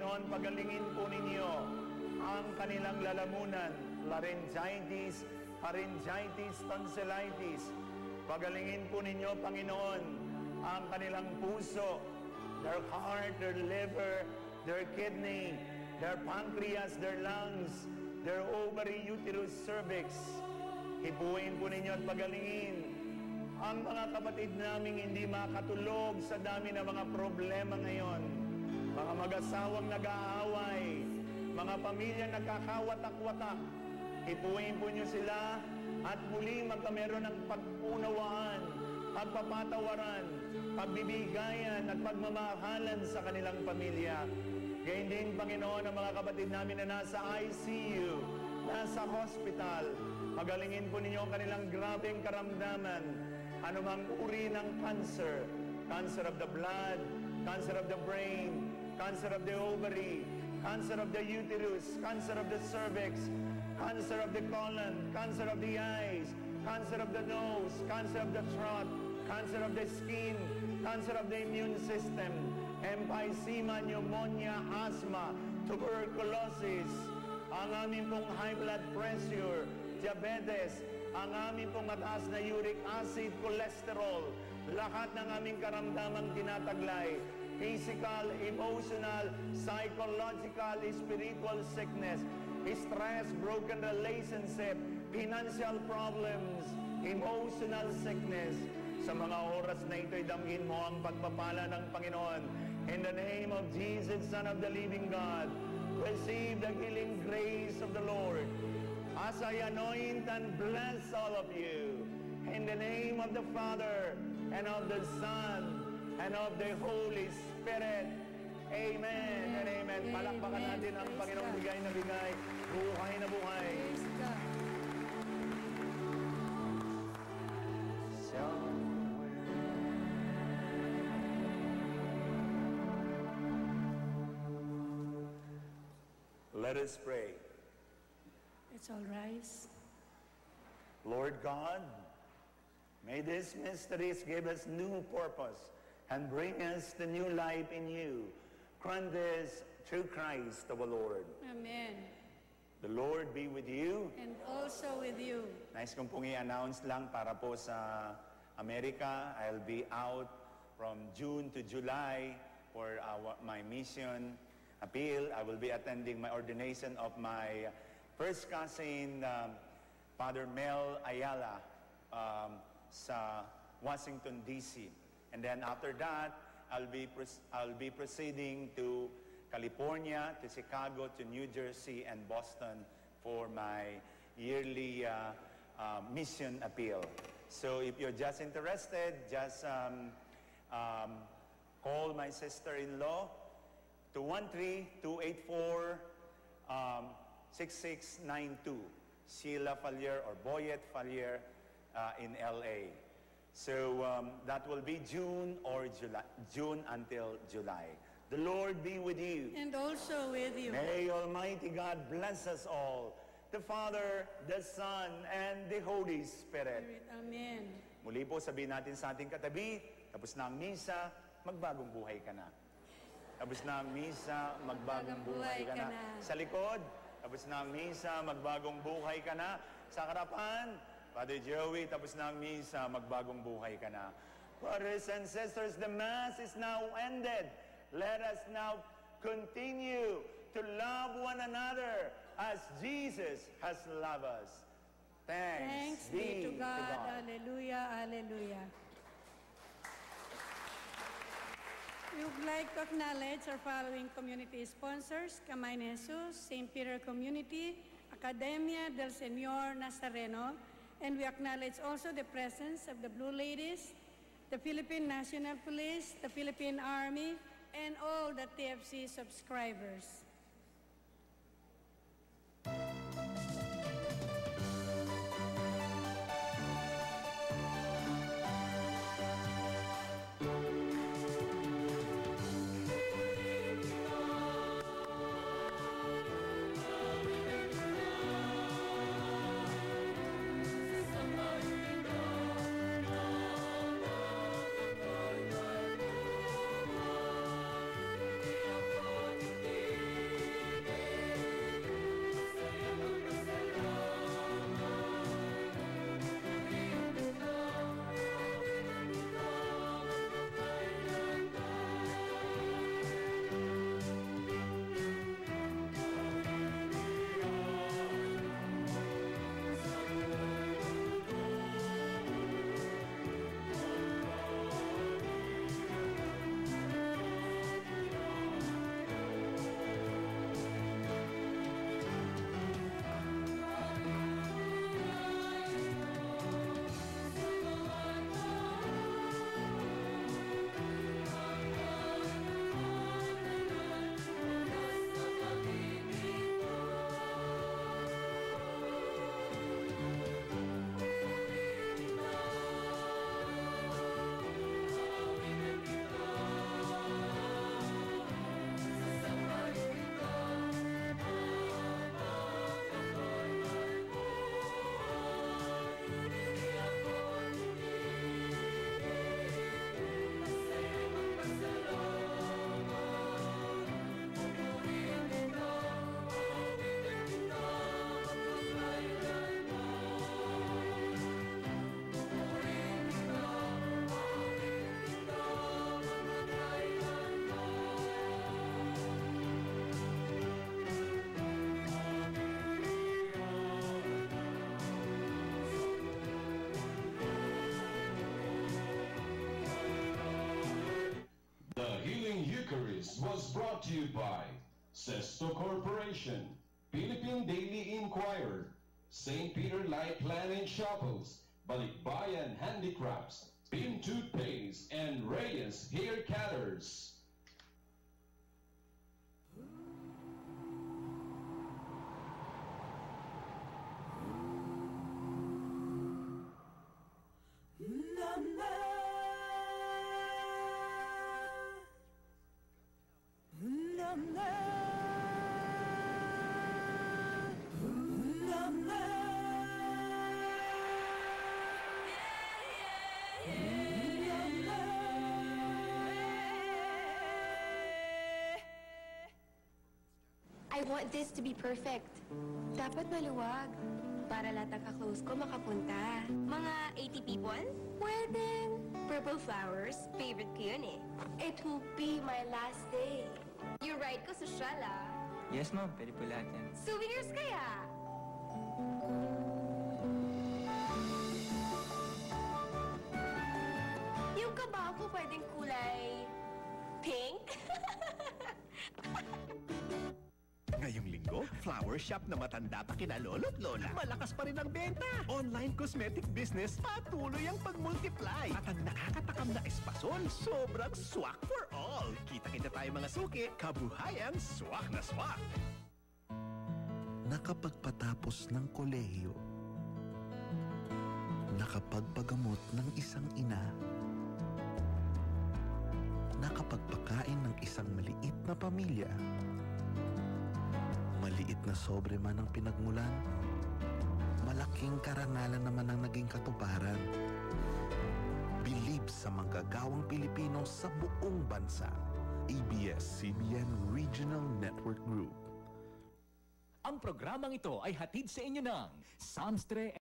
Panginoon, pagalingin po ninyo ang kanilang lalamunan, laryngitis, pharyngitis, tonsillitis. Pagalingin po ninyo, Panginoon, ang kanilang puso, their heart, their liver, their kidney, their pancreas, their lungs, their ovary, uterus, cervix. Hipuin po ninyo at pagalingin ang mga kapatid naming hindi makatulog sa dami ng mga problema ngayon. Mga mag-asawang nag-aaway, mga pamilya nagkakawatak-watak. Hipuin po nyo sila at muli magkameron ng pag-unawaan, pagpapatawaran, pagbibigayan at pagmamahalan sa kanilang pamilya. Gayun din, Panginoon, ang mga kapatid namin na nasa ICU, nasa hospital. Pagalingin po ninyo ang kanilang grabeng karamdaman. Anumang uri ng cancer, cancer of the blood, cancer of the brain, cancer of the ovary, cancer of the uterus, cancer of the cervix, cancer of the colon, cancer of the eyes, cancer of the nose, cancer of the throat, cancer of the skin, cancer of the immune system, emphysema, pneumonia, asthma, tuberculosis, ang aming pong high blood pressure, diabetes, ang aming pong mataas na uric acid, cholesterol, lahat ng aming karamdamang tinataglay, physical, emotional, psychological, spiritual sickness, stress, broken relationship, financial problems, emotional sickness. Sa mga oras na ito'y damhin mo ang pagpapala ng Panginoon. In the name of Jesus, Son of the living God, receive the healing grace of the Lord. As I anoint and bless all of you, in the name of the Father, and of the Son, and of the Holy Spirit. Amen and amen. Palakpakan natin ang Panginoong bigay na bigay, buhay na buhay. Let us pray. Let's all rise. Lord God, may these mysteries give us new purpose and bring us the new life in you. Grant this through Christ our Lord. Amen. The Lord be with you. And also with you. Nice kong pong i-announce lang para po sa Amerika. I'll be out from June to July for my mission appeal. I will be attending my ordination of my first cousin, Father Mel Ayala, sa Washington, D.C. And then after that, I'll be proceeding to California, to Chicago, to New Jersey, and Boston for my yearly mission appeal. So if you're just interested, just call my sister-in-law, 213-284-6692, Sheila Fallier or Boyet Fallier in LA. So that will be June or July, June until July. The Lord be with you. And also with you. May Almighty God bless us all, the Father, the Son, and the Holy Spirit. Amen. Muli po sabihin natin sa ating katabi, tapos na ang misa, magbagong buhay ka na. Tapos na ang misa, magbagong buhay ka na. Sa likod, tapos na ang misa, magbagong buhay ka na. Sa harapan, Father Joey, tapos na ang misa, magbagong buhay ka na. Brothers and sisters, the Mass is now ended. Let us now continue to love one another as Jesus has loved us. Thanks be to God. Hallelujah, hallelujah. We would like to acknowledge our following community sponsors: Kamay ni Jesus, St. Peter Community, Academia del Señor Nazareno, and we acknowledge also the presence of the Blue Ladies, the Philippine National Police, the Philippine Army, and all the TFC subscribers. Eucharist was brought to you by Sesto Corporation, Philippine Daily Inquirer, St. Peter Light Plan and Shovels, Balikbayan Handicrafts, Pin Toothpaste, and Reyes Hair Cutters. I want this to be perfect. Dapat maluwag. Para lahat ng ka-close ko makapunta. Mga 80 people? Pwedeng. Purple flowers, favorite ko yun eh. It will be my last day. You're right ko, sosyal ah. Yes, ma'am. Pwede po lahat yan. Souvenirs kaya? Yung kabaho ko pwedeng kulay pink? Ngayong linggo, flower shop na matanda pa kina lolo't lola. Malakas pa rin ang benta. Online cosmetic business, patuloy ang pag-multiply. At ang nakakatakam na espasol, sobrang swak for all. Kita-kita tayo mga suki, kabuhayang swak na swak. Nakapagpatapos ng kolehiyo, nakapagpagamot ng isang ina, nakapagpakain ng isang maliit na pamilya, maliit na sobre man ang pinagmulan, malaking karangalan naman ang naging katuparan. Bilib sa manggagawang Pilipino sa buong bansa. ABS-CBN Regional Network Group. Ang programang ito ay hatid sa inyo ng Samstre